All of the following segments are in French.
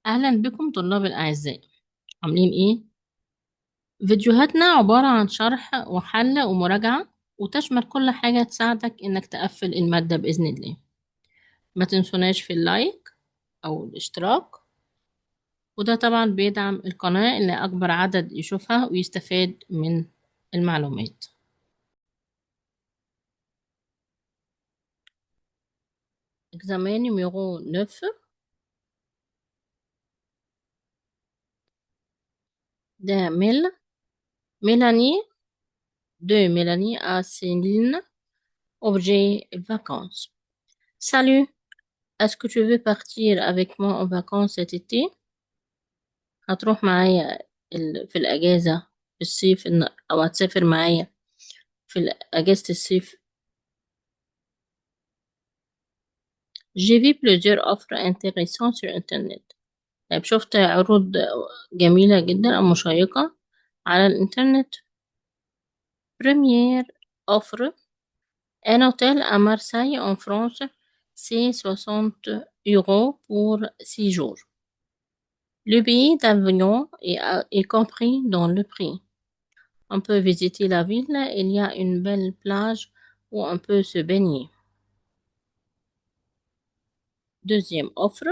أهلا بكم طلاب الأعزاء. عاملين إيه؟ فيديوهاتنا عبارة عن شرح وحل ومراجعة، وتشمل كل حاجة تساعدك إنك تقفل المادة بإذن الله. ما تنسوناش في اللايك أو الاشتراك، وده طبعا بيدعم القناة إن أكبر عدد يشوفها ويستفاد من المعلومات. Examen numéro 9 de Mélanie, de Mélanie à Céline, objet vacances. Salut! Est-ce que tu veux partir avec moi en vacances cet été؟ هتروح معايا في الأجازة في الصيف أو هتسافر معايا في أجازة الصيف. J'ai vu plusieurs offres intéressantes sur Internet. طيب شفت عروض جميلة جدا أو مشيقة على الإنترنت. Première offre: un hôtel à Marseille en France, c'est 60 euros pour 6 jours. Le billet d'avion est compris dans le prix. On peut visiter la ville, il y a une belle plage où on peut se baigner. Deuxième offre: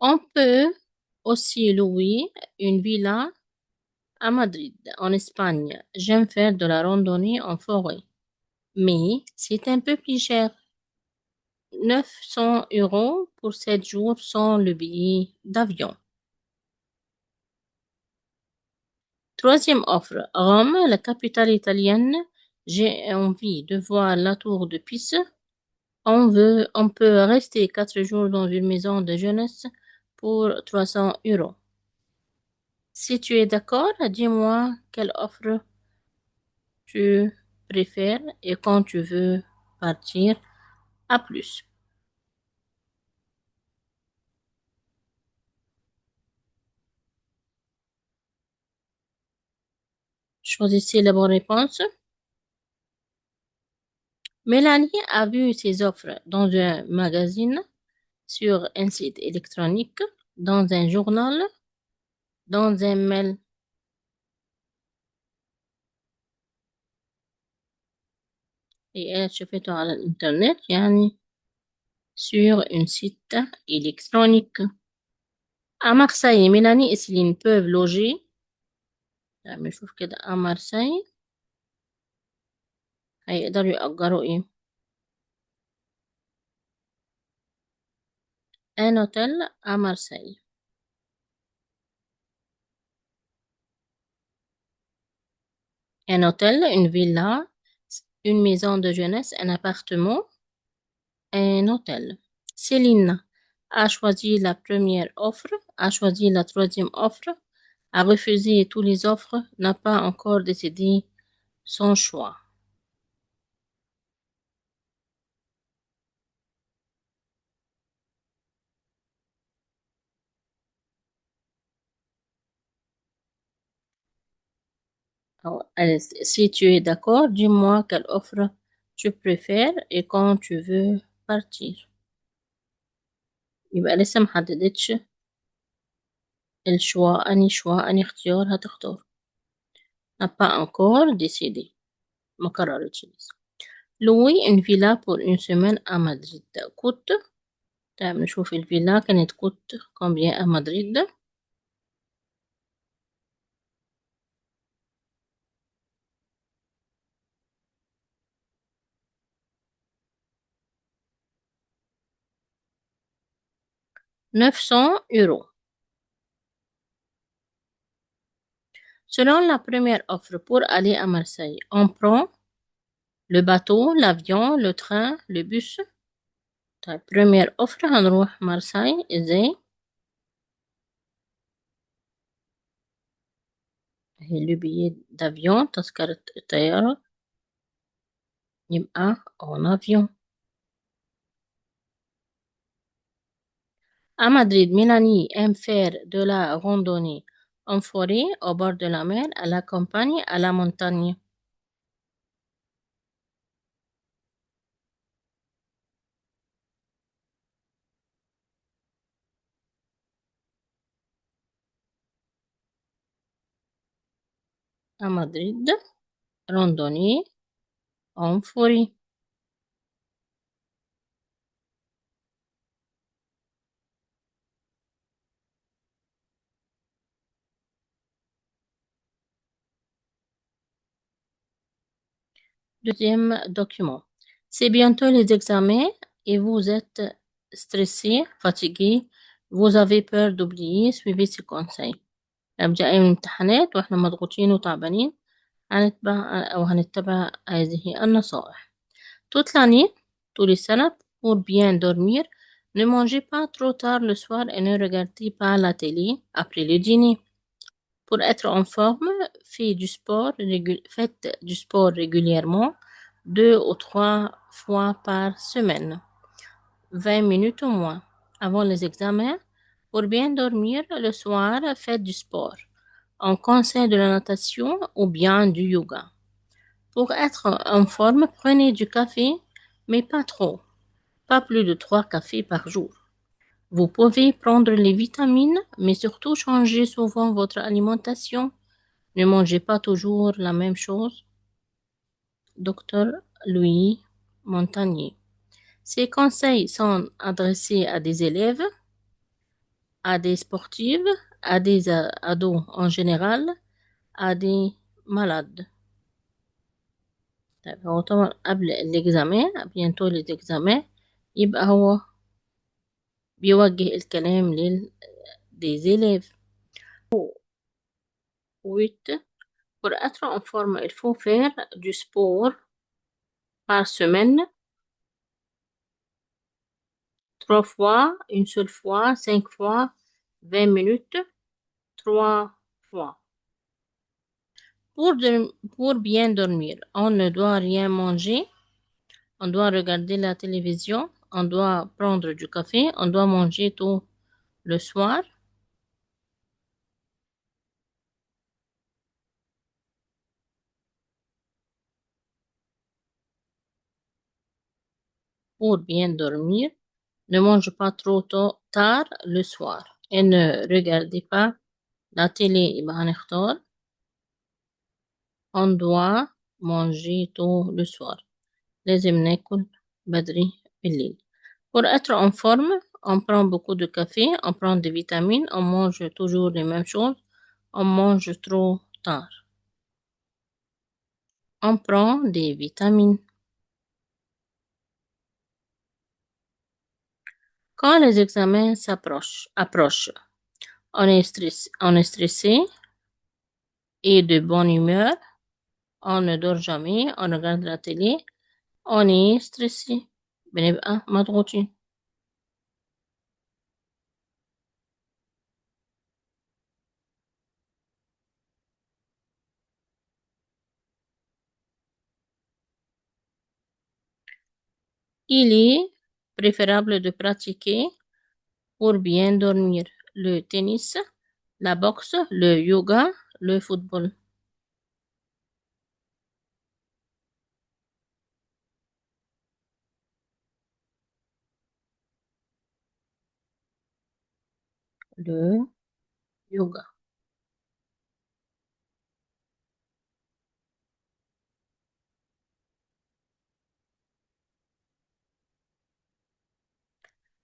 on peut aussi louer une villa à Madrid, en Espagne. J'aime faire de la randonnée en forêt, mais c'est un peu plus cher. 900 euros pour 7 jours sans le billet d'avion. Troisième offre: Rome, la capitale italienne. J'ai envie de voir la tour de Pise. On peut rester 4 jours dans une maison de jeunesse pour 300 euros. Si tu es d'accord, dis-moi quelle offre tu préfères et quand tu veux partir. À plus. Choisissez la bonne réponse. Mélanie a vu ses offres dans un magazine, sur un site électronique, dans un journal, dans un mail. هي شافته على الإنترنت، يعني sur un site électronique. À Marseille, Mélanie et Céline peuvent loger. يعني نشوف كده à Marseille هيقدروا يأجروا ايه؟ un hôtel à Marseille. Un hôtel, une villa, une maison de jeunesse, un appartement, un hôtel. Céline a choisi la première offre, a choisi la troisième offre, a refusé toutes les offres, n'a pas encore décidé son choix. Alors, si tu es d'accord, dis-moi quelle offre tu préfères et quand tu veux partir. يبقى لسه محددتش الشوا أني اختيار هتختار. n'a pas encore décidé. ما قررتش لسه. louer une villa pour une semaine à Madrid coûte. طيب نشوف الفيلا كانت coûte combien à Madrid. €900. Selon la première offre pour aller à Marseille, on prend le bateau, l'avion, le train, le bus. طيب première offre هنروح مارساي ازاي؟ هي le billet d'avion تذكرة الطيارة يبقى en avion. À Madrid, Mélanie aime faire de la randonnée en forêt, au bord de la mer, à la campagne, à la montagne. à Madrid, randonnée en forêt. Deuxième document. C'est bientôt les examens et vous êtes stressé, fatigué, vous avez peur d'oublier, suivez ces conseils. لما جاء أيام الامتحانات وإحنا مضغوطين وتعبانين هنتبع هذه النصائح. Toute l'année, tous les semaines, pour bien dormir, ne mangez pas trop tard le soir et ne regardez pas la télé après le dîner. Pour être en forme, faites du sport régulièrement, 2 ou 3 fois par semaine, 20 minutes au moins. Avant les examens, pour bien dormir le soir, faites du sport. On conseille de la natation ou bien du yoga. Pour être en forme, prenez du café, mais pas trop, pas plus de 3 cafés par jour. Vous pouvez prendre les vitamines, mais surtout changer souvent votre alimentation. Ne mangez pas toujours la même chose. Docteur Louis Montagnier. Ces conseils sont adressés à des élèves, à des sportifs, à des ados en général, à des malades. طيب هو طبعا قبل الإكزامان bientôt les examens يبقى هو بيوجه الكلام des élèves. 8. Pour être en forme, il faut faire du sport par semaine, 3 fois, une seule fois, 5 fois, 20 minutes, 3 fois. Pour bien dormir, on ne doit rien manger, on doit regarder la télévision, on doit prendre du café, on doit manger tôt le soir. Pour bien dormir, ne mange pas trop tard le soir et ne regardez pas la télé. يبقى هنختار on doit manger tôt le soir. لازم ناكل بدري بالليل. Pour être en forme, on prend beaucoup de café, on prend des vitamines, on mange toujours les mêmes choses, on mange trop tard. On prend des vitamines. Quand les examens approchent, on est stressé et de bonne humeur. On ne dort jamais, on regarde la télé, on est stressé. بنبقى مضغوطين. Il est préférable de pratiquer pour bien dormir le tennis, la boxe, le yoga, le football. Le yoga.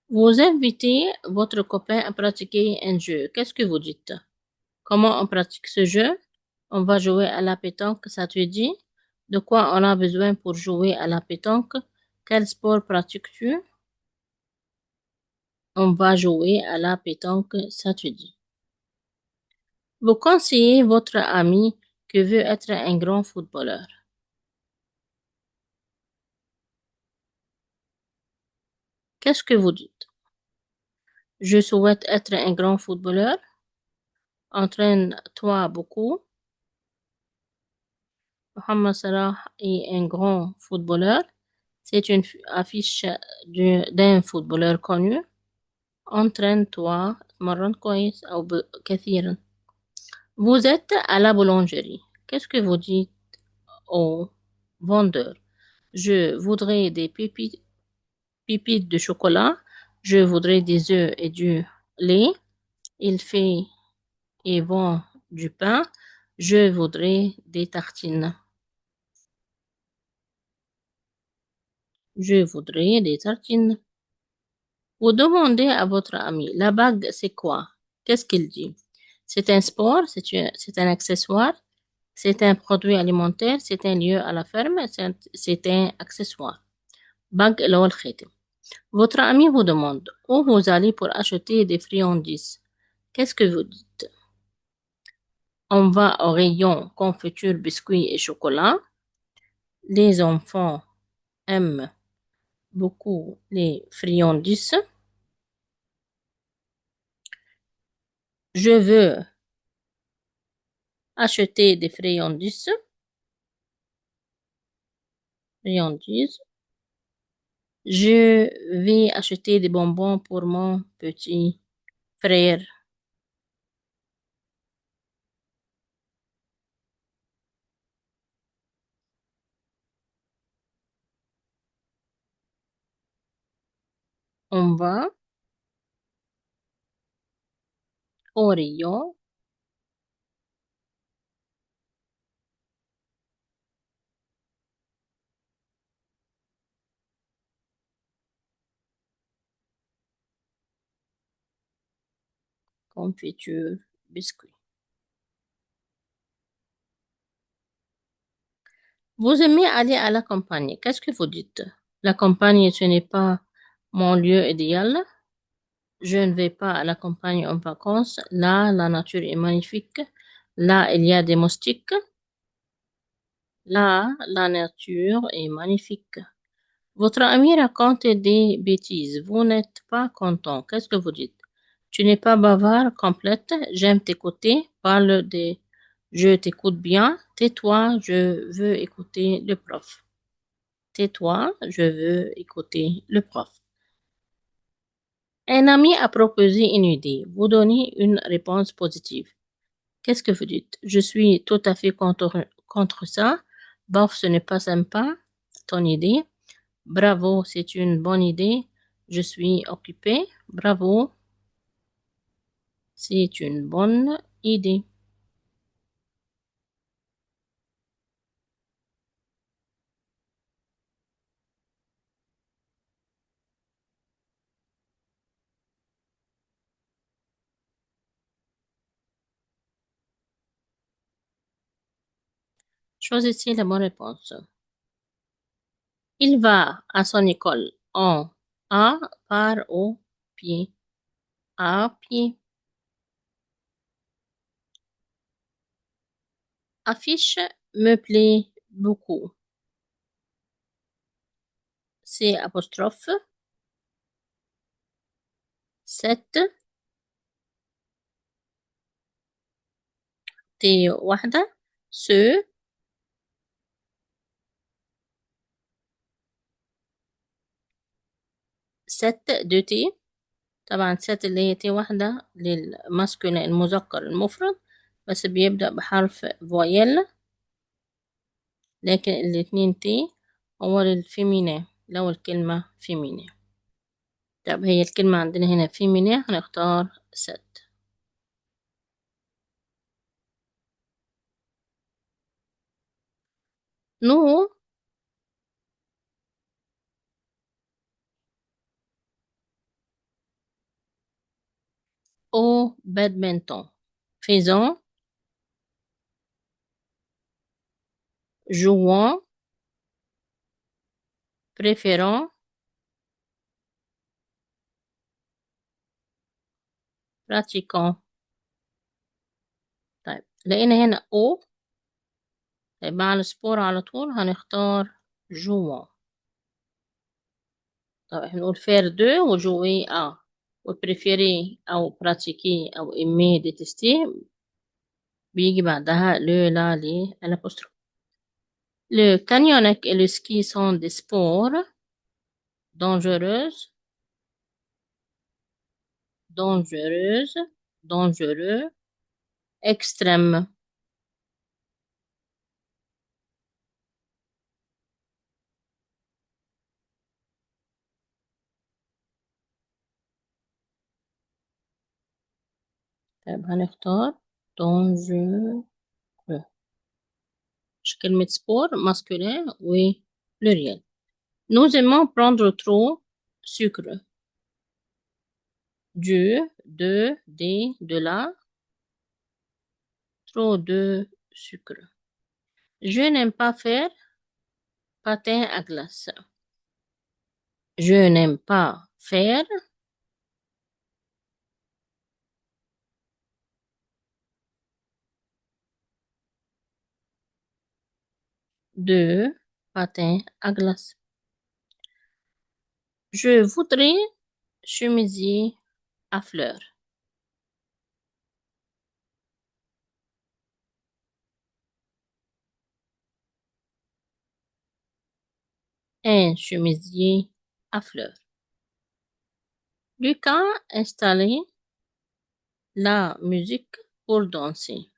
Vous invitez votre copain à pratiquer un jeu. Qu'est-ce que vous dites? Comment on pratique ce jeu? On va jouer à la pétanque, ça te dit? De quoi on a besoin pour jouer à la pétanque? Quel sport pratiques-tu? On va jouer à la pétanque, ça te dit. Vous conseillez votre ami qui veut être un grand footballeur. Qu'est-ce que vous dites? Je souhaite être un grand footballeur. Entraîne-toi beaucoup. Mohamed Salah est un grand footballeur. C'est une affiche d'un footballeur connu. Entraîne-toi. اتمرن كويس أو كثيرا. Vous êtes à la boulangerie. Qu'est-ce que vous dites au vendeur? Je voudrais des pépites de chocolat. Je voudrais des œufs et du lait. Il fait et vend du pain. Je voudrais des tartines. Je voudrais des tartines. Vous demandez à votre ami, la bague, c'est quoi? Qu'est-ce qu'il dit? C'est un sport, c'est un accessoire, c'est un produit alimentaire, c'est un lieu à la ferme, c'est un accessoire. Bague اللي هو الخاتم. Votre ami vous demande où vous allez pour acheter des friandises. Qu'est-ce que vous dites? On va au rayon confiture, biscuits et chocolat. Les enfants aiment beaucoup les friandises. Je veux acheter des friandises. Friandises. Je vais acheter des bonbons pour mon petit frère. On va au rayon confiture, biscuits. Vous aimez aller à la campagne. Qu'est-ce que vous dites? La campagne, ce n'est pas mon lieu idéal. Je ne vais pas à la campagne en vacances. Là, la nature est magnifique. Là, il y a des moustiques. Là, la nature est magnifique. Votre ami raconte des bêtises. Vous n'êtes pas content. Qu'est-ce que vous dites? Tu n'es pas bavard, complète. J'aime t'écouter. Parle de je t'écoute bien. Tais-toi, je veux écouter le prof. Tais-toi, je veux écouter le prof. Un ami a proposé une idée. Vous donnez une réponse positive. Qu'est-ce que vous dites? Je suis tout à fait contre ça. Bof, ce n'est pas sympa, ton idée. Bravo, c'est une bonne idée. Je suis occupé. Bravo, c'est une bonne idée. Choisissez la bonne réponse. Il va à son école en A, part au pied. À pied. Affiche me plaît beaucoup. C apostrophe. 7 T واحدة. Ce 7 2 T. طبعا 7 اللي هي تي واحدة للماسكولين المذكر المفرد بس بيبدأ بحرف فويل، لكن الاتنين تي هو للفيمينا لو الكلمة فيمينا. طب هي الكلمة عندنا هنا فيمينا هنختار 7. نو au badminton. Faisons, jouons, préférons, pratiquons. طيب لقينا هنا او، طيب مع السبور على طول هنختار jouons. طب احنا بنقول faire de و jouer à و préférer أو pratiquer أو aimer détester بيجي بعدها le la les l'apostrophe. Le canyoning et le ski sont des sports dangereux, dangereux, extrêmes. طيب هنختار dangereux. كلمة sport masculin oui pluriel. Nous aimons prendre trop sucre. De la, trop de sucre. Je n'aime pas faire patin à glace. Je n'aime pas faire de patin à glace. Je voudrais chemisier à fleurs. Un chemisier à fleurs. Lucas installé la musique pour danser.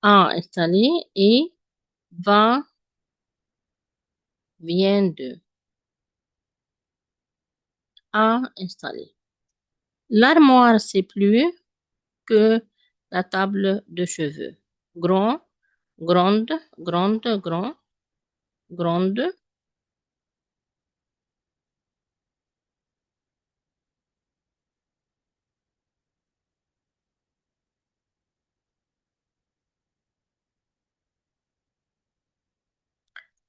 A installé et va vient de. A installé. L'armoire, c'est plus que la table de cheveux. Grand, grande, grande, grand, grande.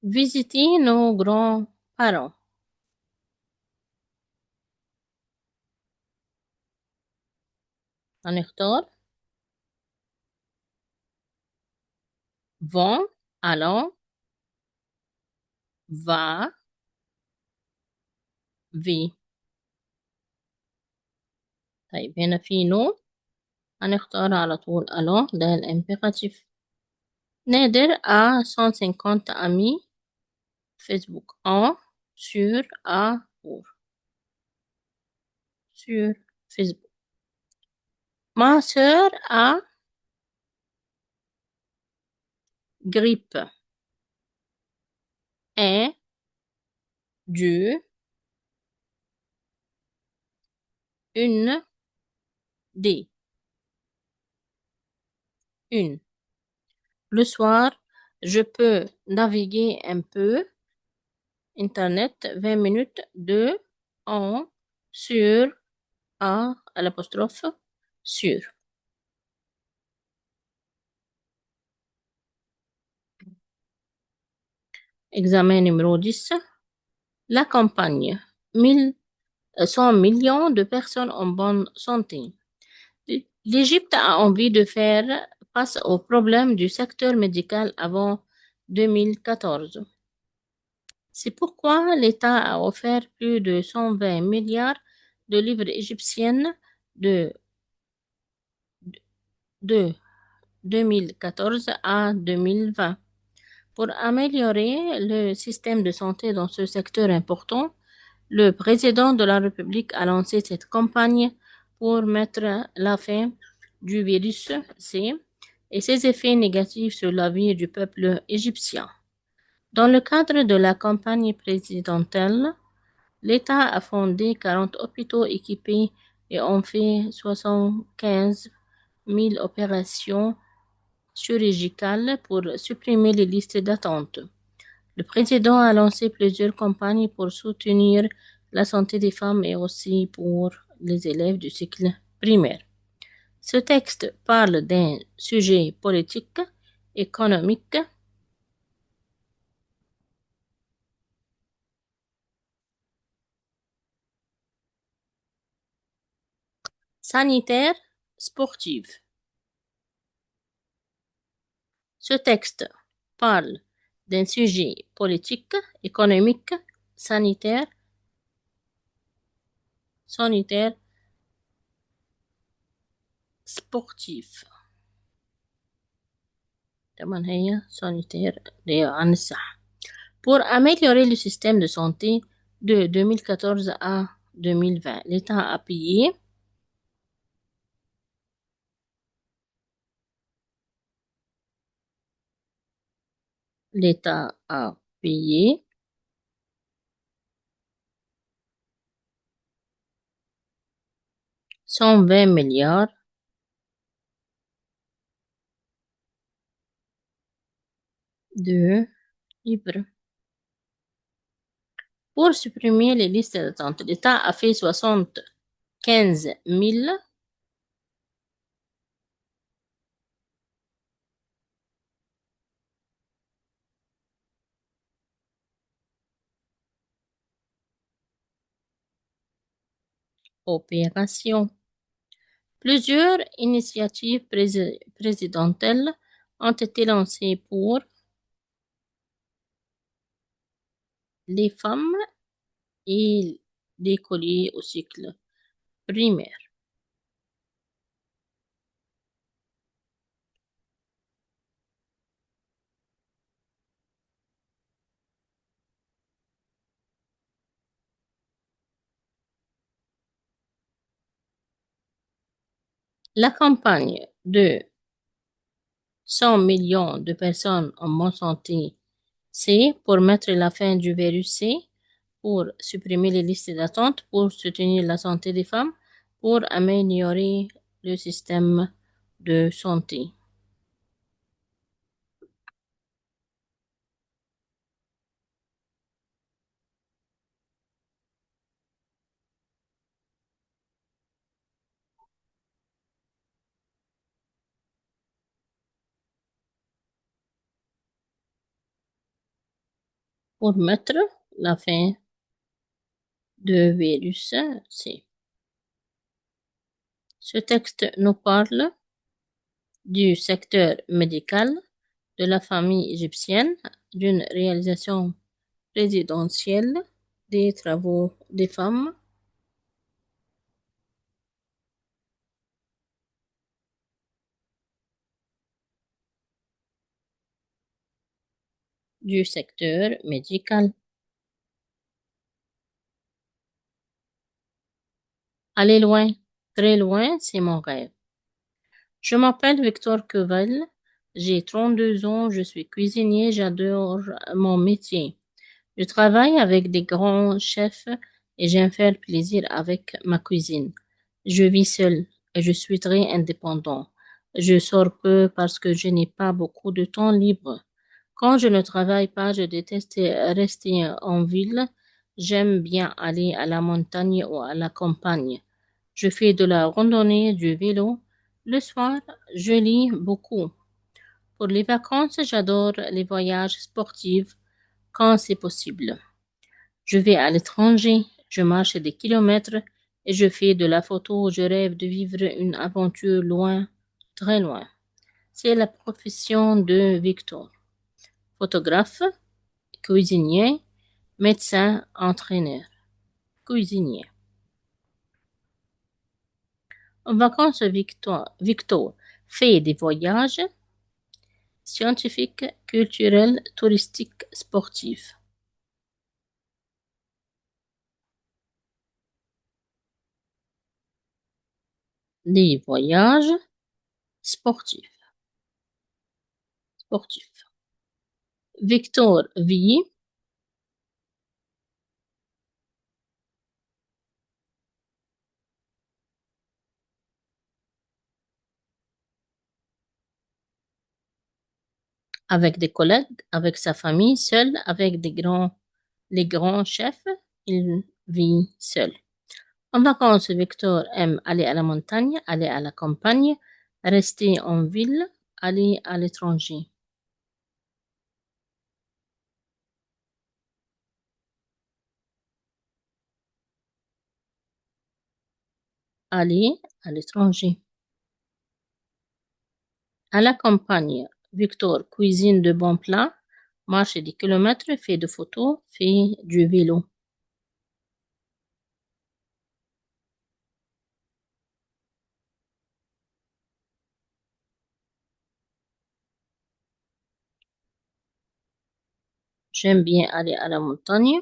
Visiter nos grands-parents. هنختار vont, allant, va, vi. طيب هنا في نو هنختار على طول allant ده الامبيراتيف. نادر a 150 amis Facebook en sur à pour sur Facebook. Ma sœur a grippe. Un, deux, une, des, une. Le soir, je peux naviguer un peu. Internet, 20 minutes, de, en, sur, à l'apostrophe, sur. Examen numéro 10. La campagne. 100 millions de personnes en bonne santé. L'Égypte a envie de faire face aux problèmes du secteur médical avant 2014. C'est pourquoi l'État a offert plus de 120 milliards de livres égyptiennes de 2014 à 2020. Pour améliorer le système de santé dans ce secteur important, le président de la République a lancé cette campagne pour mettre la fin du virus C et ses effets négatifs sur la vie du peuple égyptien. Dans le cadre de la campagne présidentielle, l'État a fondé 40 hôpitaux équipés et ont fait 75 000 opérations chirurgicales pour supprimer les listes d'attente. Le président a lancé plusieurs campagnes pour soutenir la santé des femmes et aussi pour les élèves du cycle primaire. Ce texte parle d'un sujet politique, économique, sanitaire, sportif. Ce texte parle d'un sujet politique, économique, sanitaire, sportif. طبعا هي sanitaire عن الصحة. Pour améliorer le système de santé de 2014 à 2020, l'État a payé 120 milliards de livres. Pour supprimer les listes d'attente, l'État a fait 75 000 opérations. Plusieurs initiatives présidentielles ont été lancées pour les femmes et les écoliers au cycle primaire. La campagne de 100 millions de personnes en bonne santé, c'est pour mettre la fin du virus C, pour supprimer les listes d'attente, pour soutenir la santé des femmes, pour améliorer le système de santé. Pour mettre la fin du virus C. Ce texte nous parle du secteur médical, de la famille égyptienne, d'une réalisation présidentielle, des travaux des femmes, du secteur médical. Aller loin, très loin, c'est mon rêve. Je m'appelle Victor Quevel, j'ai 32 ans, je suis cuisinier, j'adore mon métier. Je travaille avec des grands chefs et j'aime faire plaisir avec ma cuisine. Je vis seul et je suis très indépendant. Je sors peu parce que je n'ai pas beaucoup de temps libre. Quand je ne travaille pas, je déteste rester en ville. J'aime bien aller à la montagne ou à la campagne. Je fais de la randonnée, du vélo. Le soir, je lis beaucoup. Pour les vacances, j'adore les voyages sportifs quand c'est possible. Je vais à l'étranger, je marche des kilomètres et je fais de la photo. Je rêve de vivre une aventure loin, très loin. C'est la profession de Victor. Photographe, cuisinier, médecin, entraîneur. Cuisinier. En vacances, Victor fait des voyages scientifiques, culturels, touristiques, sportifs. Des voyages sportifs. Sportifs. Victor vit avec des collègues, avec sa famille, seul, avec les grands chefs. Il vit seul. En vacances, Victor aime aller à la montagne, aller à la campagne, rester en ville, aller à l'étranger. Aller à l'étranger. À la campagne, Victor cuisine de bons plats, marche des kilomètres, fait des photos, fait du vélo. J'aime bien aller à la montagne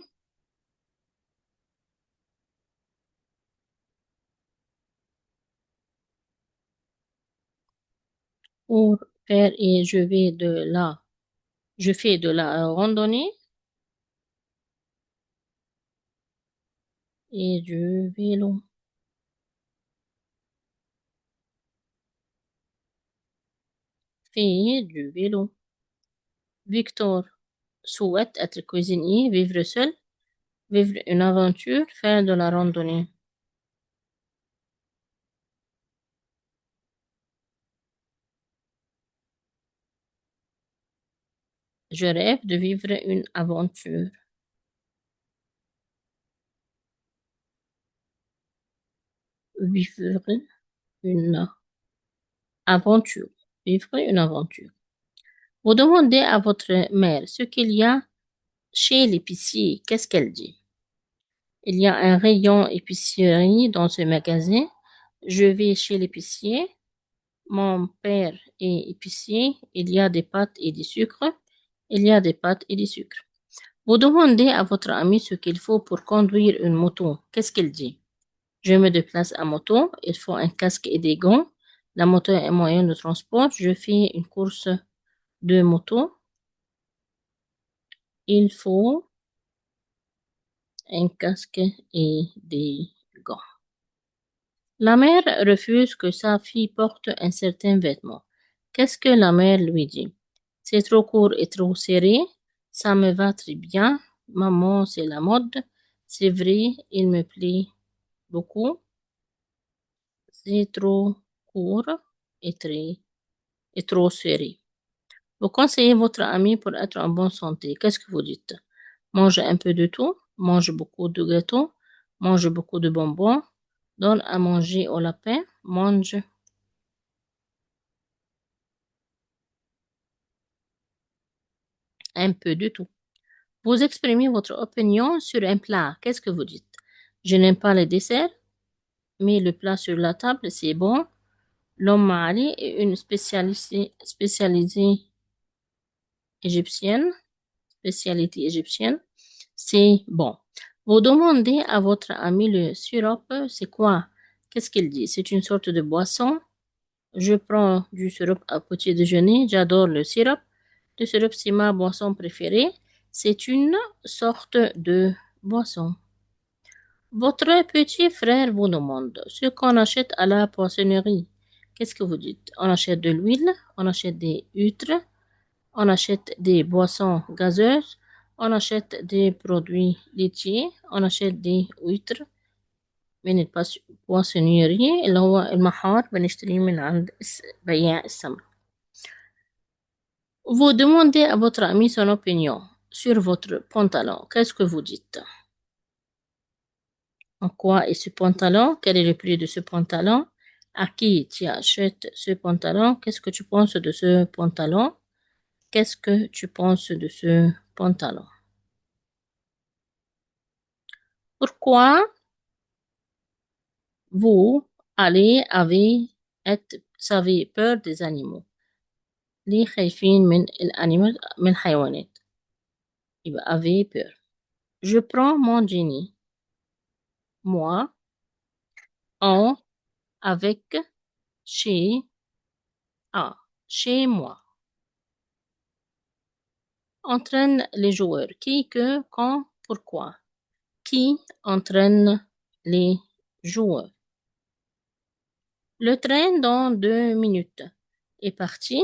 pour faire et je fais de la randonnée et du vélo. Fais du vélo. Victor souhaite être cuisinier, vivre seul, vivre une aventure, faire de la randonnée. Je rêve de vivre une aventure. Vivre une aventure. Vivre une aventure. Vous demandez à votre mère ce qu'il y a chez l'épicier. Qu'est-ce qu'elle dit? Il y a un rayon épicerie dans ce magasin. Je vais chez l'épicier. Mon père est épicier. Il y a des pâtes et des sucres. Il y a des pâtes et des sucres. Vous demandez à votre ami ce qu'il faut pour conduire une moto. Qu'est-ce qu'il dit? Je me déplace à moto. Il faut un casque et des gants. La moto est un moyen de transport. Je fais une course de moto. Il faut un casque et des gants. La mère refuse que sa fille porte un certain vêtement. Qu'est-ce que la mère lui dit? C'est trop court et trop serré. Ça me va très bien. Maman, c'est la mode. C'est vrai, il me plaît beaucoup. C'est trop court et et trop serré. Vous conseillez votre ami pour être en bonne santé. Qu'est-ce que vous dites? Mange un peu de tout. Mange beaucoup de gâteaux. Mange beaucoup de bonbons. Donne à manger au lapin. Mange un peu de tout. Vous exprimez votre opinion sur un plat. Qu'est-ce que vous dites? Je n'aime pas les desserts, mais le plat sur la table, c'est bon. L'homme mali est une spécialisée égyptienne. Spécialité égyptienne. C'est bon. Vous demandez à votre ami le sirop, c'est quoi? Qu'est-ce qu'il dit? C'est une sorte de boisson. Je prends du sirop à petit déjeuner. J'adore le sirop. Le sirop, c'est ma boisson préférée. C'est une sorte de boisson. Votre petit frère vous demande ce qu'on achète à la poissonnerie. Qu'est-ce que vous dites? On achète de l'huile, on achète des huîtres, on achète des boissons gazeuses, on achète des produits laitiers, on achète des huîtres من البوissonnerie اللي هو المحار بنشتريه من عند بياع السمك. Vous demandez à votre ami son opinion sur votre pantalon. Qu'est-ce que vous dites? En quoi est ce pantalon? Quel est le prix de ce pantalon? À qui tu achètes ce pantalon? Qu'est-ce que tu penses de ce pantalon? Qu'est-ce que tu penses de ce pantalon? Pourquoi vous avez peur des animaux؟ ليه خايفين من الأنيمال من الحيوانات؟ يبقى avez peur. Je prends mon Jenny. Moi, on, avec, chez, à, chez moi. Entraîne les joueurs. Qui, que, quand, pourquoi. Qui entraîne les joueurs? Le train dans 2 minutes est parti,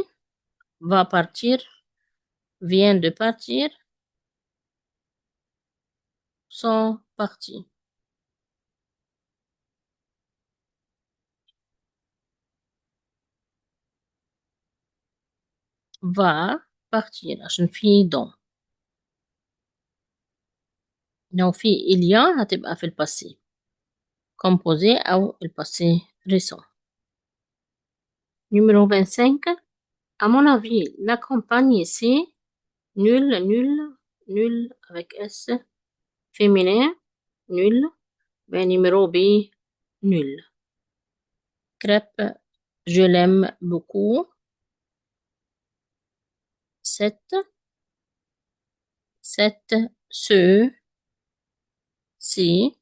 va partir, vient de partir, sont partis. Va partir عشان في don. لو في il y a هتبقى في الباسي composé أو الباسي récent. Numéro 25. À mon avis, la campagne c'est nul, nul, nul avec S, féminin, nul. Ben, numéro B, nul. Crêpe, je l'aime beaucoup. 7, 7, ce, si.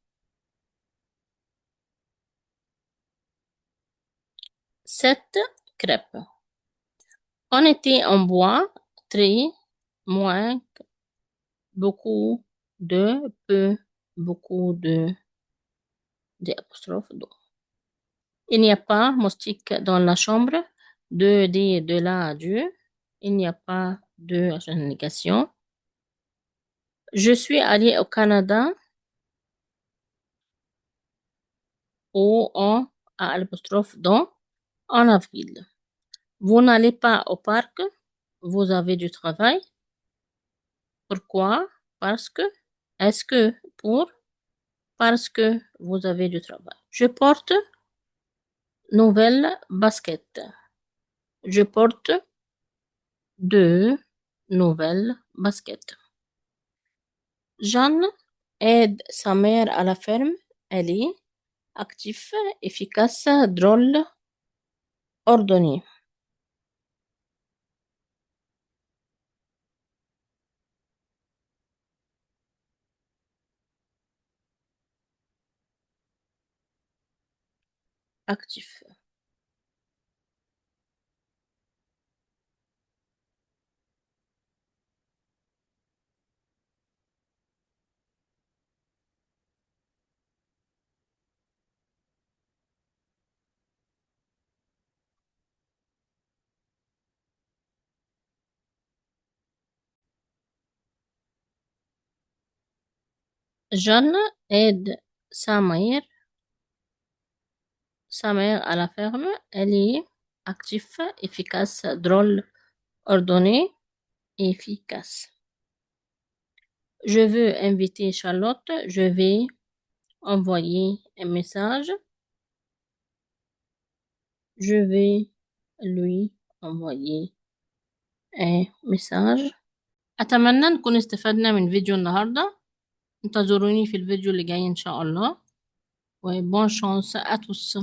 7 crêpes. On était en bois, très, moins, beaucoup, de, peu, beaucoup de apostrophes. Donc. Il n'y a pas moustique dans la chambre. De là à Dieu. Il n'y a pas 2 عشان négation. Je suis allée au Canada en à l'apostrophe dans en avril. Vous n'allez pas au parc, vous avez du travail. Pourquoi? Parce que. Est-ce que pour? Parce que vous avez du travail. Je porte nouvelles baskets. Je porte de nouvelles baskets. Jeanne aide sa mère à la ferme. Elle est active, efficace, drôle, ordonnée. Actif. Jeanne aide sa mère, à la ferme. Elle est active, efficace, drôle, ordonnée, efficace. Je veux inviter Charlotte. Je vais envoyer un message. Je vais lui envoyer un message. أتمنى نكون استفدنا من فيديو النهاردة. انتظروني في الفيديو اللي جاي إن شاء الله. وبون شانس à tous.